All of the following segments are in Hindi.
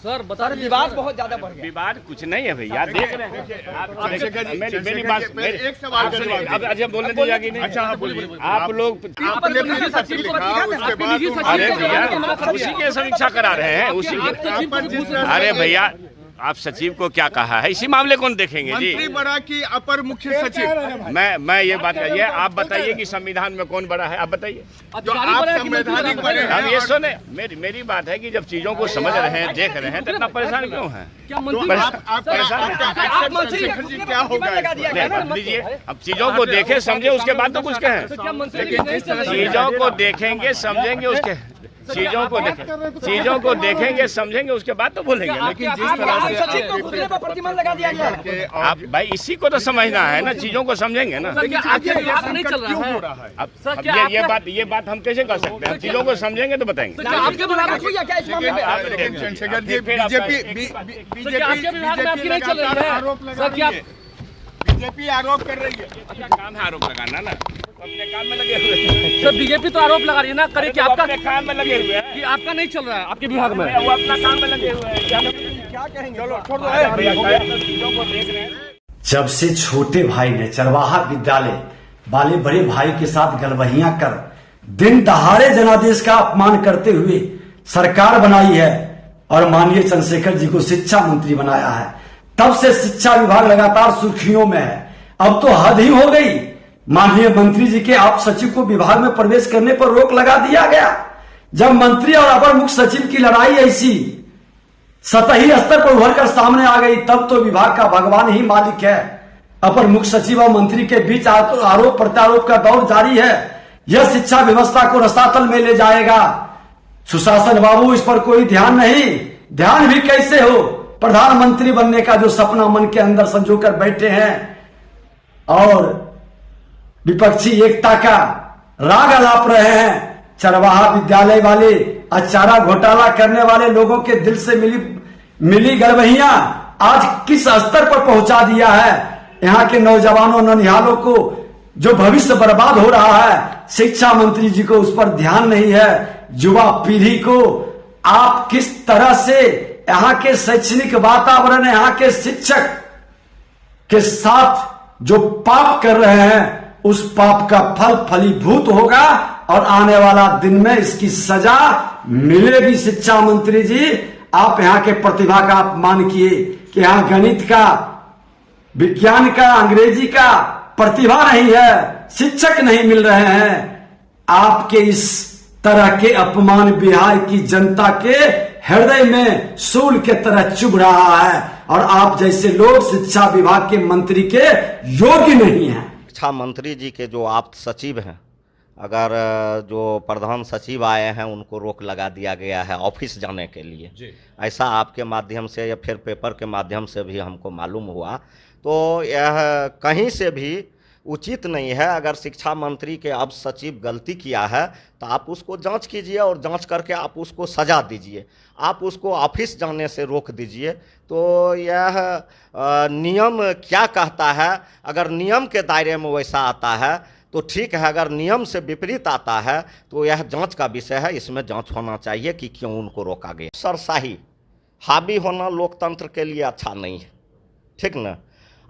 सर बता रहे विवाद बहुत ज्यादा बढ़ गया। विवाद कुछ नहीं है भैया, देख रहे हैं। मेरी बात एक सवाल अब अच्छा बोलने दी जाएगी नहीं। अच्छा बोलिए। आप लोग आपने निजी सचिव लिखा, उसके बाद अरे भैया उसी की समीक्षा करा रहे हैं, उसी की। अरे भैया आप सचिव को क्या कहा है, इसी मामले को देखेंगे जी। मंत्री बड़ा कि अपर मुख्य सचिव? मैं ये बात करिए, आप बताइए कि संविधान में कौन बड़ा है, आप बताइए। जो आप संवैधानिक बड़े हैं। हम ये सुने, मेरी बात है कि जब चीजों को समझ रहे हैं, देख रहे हैं, तो इतना परेशान क्यों है? क्या होगा? लीजिए, अब चीजों को देखे समझे उसके बाद तो कुछ कहें। चीजों को देखेंगे समझेंगे उसके चीजों को देखेंगे समझेंगे उसके बाद तो बोलेंगे। लेकिन जिस तरह से प्रतिबंध लगा दिया गया है, आप भाई इसी को तो समझना है ना, चीजों को समझेंगे ना। नहीं चल रहा है। अब ये बात हम कैसे कर सकते हैं? चीजों को समझेंगे तो बताएंगे। आपके विभाग में क्या इस मामले बीजेपी आरोप कर रही है। अच्छा काम है आरोप लगाना ना, अपने काम में लगे हुए हैं। सर बीजेपी तो आरोप लगा रही है ना, करे कि आपका काम में लगे हुए हैं कि आपका नहीं चल रहा है आपके विभाग में, वो अपना काम में लगे हुए हैं। क्या कहेंगे? चलो छोड़ दो, चीजों को देख रहे हैं। जब से छोटे भाई ने चरवाहा विद्यालय वाले बड़े भाई के साथ गलबहियां कर दिन दहाड़े जनादेश का अपमान करते हुए सरकार बनाई है और माननीय चंद्रशेखर जी को शिक्षा मंत्री बनाया है, तब से शिक्षा विभाग लगातार सुर्खियों में है। अब तो हद ही हो गई, माननीय मंत्री जी के आप सचिव को विभाग में प्रवेश करने पर रोक लगा दिया गया। जब मंत्री और अपर मुख्य सचिव की लड़ाई ऐसी सतही स्तर पर उभर कर सामने आ गई, तब तो विभाग का भगवान ही मालिक है। अपर मुख्य सचिव और मंत्री के बीच आरोप प्रत्यारोप का दौर जारी है। यह शिक्षा व्यवस्था को रसातल में ले जाएगा। सुशासन बाबू, इस पर कोई ध्यान नहीं। ध्यान भी कैसे हो, प्रधानमंत्री बनने का जो सपना मन के अंदर संजो कर बैठे हैं और विपक्षी एकता का राग अलाप रहे हैं। चरवाहा विद्यालय वाले और चारा घोटाला करने वाले लोगों के दिल से मिली गलबहियां आज किस स्तर पर पहुंचा दिया है। यहाँ के नौजवानों ननिहालों को जो भविष्य बर्बाद हो रहा है, शिक्षा मंत्री जी को उस पर ध्यान नहीं है। युवा पीढ़ी को आप किस तरह से यहाँ के शैक्षणिक वातावरण, यहाँ के शिक्षक के साथ जो पाप कर रहे हैं, उस पाप का फल फलीभूत होगा और आने वाला दिन में इसकी सजा मिलेगी। शिक्षा मंत्री जी, आप यहाँ के प्रतिभा का अपमान किए कि यहाँ गणित का, विज्ञान का, अंग्रेजी का प्रतिभा नहीं है, शिक्षक नहीं मिल रहे हैं। आपके इस तरह के अपमान बिहार की जनता के हृदय में सूल के तरह चुभ रहा है और आप जैसे लोग शिक्षा विभाग के मंत्री के योग्य नहीं हैं। शिक्षा मंत्री जी के जो आप सचिव हैं, अगर जो प्रधान सचिव आए हैं उनको रोक लगा दिया गया है ऑफिस जाने के लिए, ऐसा आपके माध्यम से या फिर पेपर के माध्यम से भी हमको मालूम हुआ, तो यह कहीं से भी उचित नहीं है। अगर शिक्षा मंत्री के अब सचिव गलती किया है तो आप उसको जांच कीजिए और जांच करके आप उसको सजा दीजिए, आप उसको ऑफिस जाने से रोक दीजिए। तो यह नियम क्या कहता है, अगर नियम के दायरे में वैसा आता है तो ठीक है, अगर नियम से विपरीत आता है तो यह जांच का विषय है, इसमें जांच होना चाहिए कि क्यों उनको रोका गया। सरशाही हावी होना लोकतंत्र के लिए अच्छा नहीं है, ठीक ना।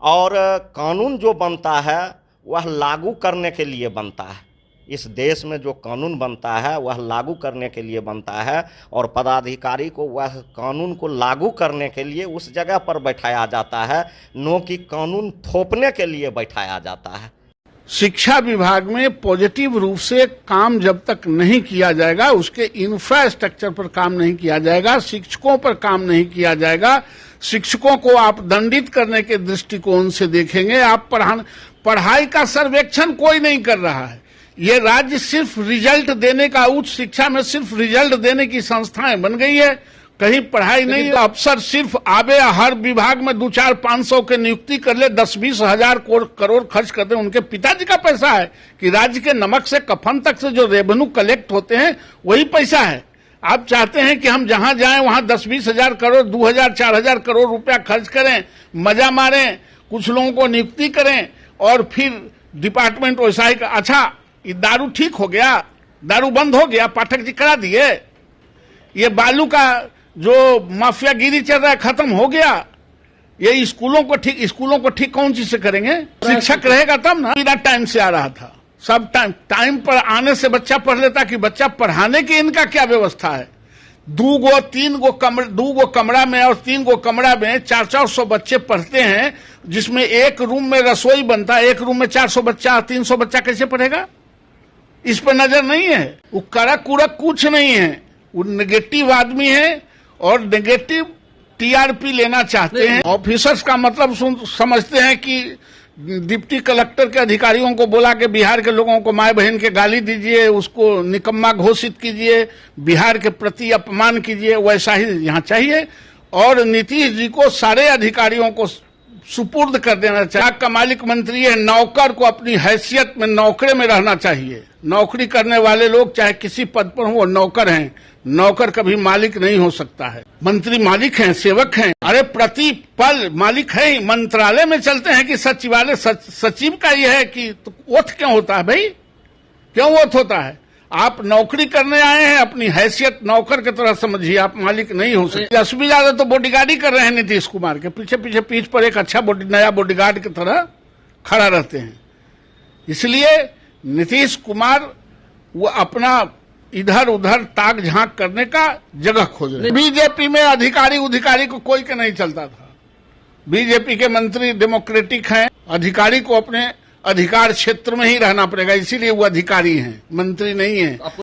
और कानून जो बनता है वह लागू करने के लिए बनता है। इस देश में जो कानून बनता है वह लागू करने के लिए बनता है और पदाधिकारी को वह कानून को लागू करने के लिए उस जगह पर बैठाया जाता है, न कि कानून थोपने के लिए बैठाया जाता है। शिक्षा विभाग में पॉजिटिव रूप से काम जब तक नहीं किया जाएगा, उसके इंफ्रास्ट्रक्चर पर काम नहीं किया जाएगा, शिक्षकों पर काम नहीं किया जाएगा, शिक्षकों को आप दंडित करने के दृष्टिकोण से देखेंगे। आप पढ़ाई का सर्वेक्षण कोई नहीं कर रहा है। ये राज्य सिर्फ रिजल्ट देने का, उच्च शिक्षा में सिर्फ रिजल्ट देने की संस्थाएं बन गई है, कहीं पढ़ाई नहीं। अफसर सिर्फ आबे हर विभाग में 2-4-500 के नियुक्ति कर ले, 10-20 हजार करोड़ खर्च कर दे। उनके पिताजी का पैसा है कि राज्य के नमक से कफन तक से जो रेवेन्यू कलेक्ट होते हैं वही पैसा है। आप चाहते हैं कि हम जहां जाएं वहां 10-20 हजार करोड़, 2,000-4,000 करोड़ रुपया खर्च करें, मजा मारें, कुछ लोगों को नियुक्ति करें और फिर डिपार्टमेंट वैसा ही। अच्छा, ये दारू ठीक हो गया, दारू बंद हो गया, पाठक जी करा दिए। ये बालू का जो माफियागिरी चल रहा है खत्म हो गया। ये स्कूलों को ठीक कौन चीज से करेंगे? शिक्षक रहेगा तब ना। बिना टाइम से आ रहा था, सब टाइम पर आने से बच्चा पढ़ लेता कि बच्चा पढ़ाने की इनका क्या व्यवस्था है? 2 कमरा में और 3 कमरा में 400 बच्चे पढ़ते हैं, जिसमें एक रूम में रसोई बनता है, एक रूम में 400 बच्चा 300 बच्चा कैसे पढ़ेगा? इस पर नजर नहीं है। वो कड़क कुड़क कुछ नहीं है, वो नेगेटिव आदमी है और नेगेटिव टीआरपी लेना चाहते हैं। ऑफिसर्स का मतलब समझते हैं कि डिप्टी कलेक्टर के अधिकारियों को बोला कि बिहार के लोगों को माए बहन के गाली दीजिए, उसको निकम्मा घोषित कीजिए, बिहार के प्रति अपमान कीजिए, वैसा ही यहाँ चाहिए। और नीतीश जी को सारे अधिकारियों को सुपुर्द कर देना चाहिए। का मालिक मंत्री है, नौकर को अपनी हैसियत में नौकरे में रहना चाहिए। नौकरी करने वाले लोग चाहे किसी पद पर हो, वो नौकर हैं। नौकर कभी मालिक नहीं हो सकता है। मंत्री मालिक हैं, सेवक हैं। अरे प्रति पल मालिक है ही। मंत्रालय में चलते हैं कि सचिवालय सचिव का यह है कि तो ओथ क्यों होता है भाई? क्यों ओथ होता है? आप नौकरी करने आए हैं, अपनी हैसियत नौकर की तरह समझिए, आप मालिक नहीं हो सकते। 10 भी ज्यादा तो बॉडीगार्ड कर रहे हैं नीतीश कुमार के पीछे पीठ पर एक अच्छा नया बॉडीगार्ड की तरह खड़ा रहते हैं। इसलिए नीतीश कुमार वो अपना इधर उधर ताक झांक करने का जगह खोज रहे। बीजेपी में अधिकारी को कोई के नहीं चलता था। बीजेपी के मंत्री डेमोक्रेटिक हैं, अधिकारी को अपने अधिकार क्षेत्र में ही रहना पड़ेगा, इसीलिए वो अधिकारी हैं, मंत्री नहीं है।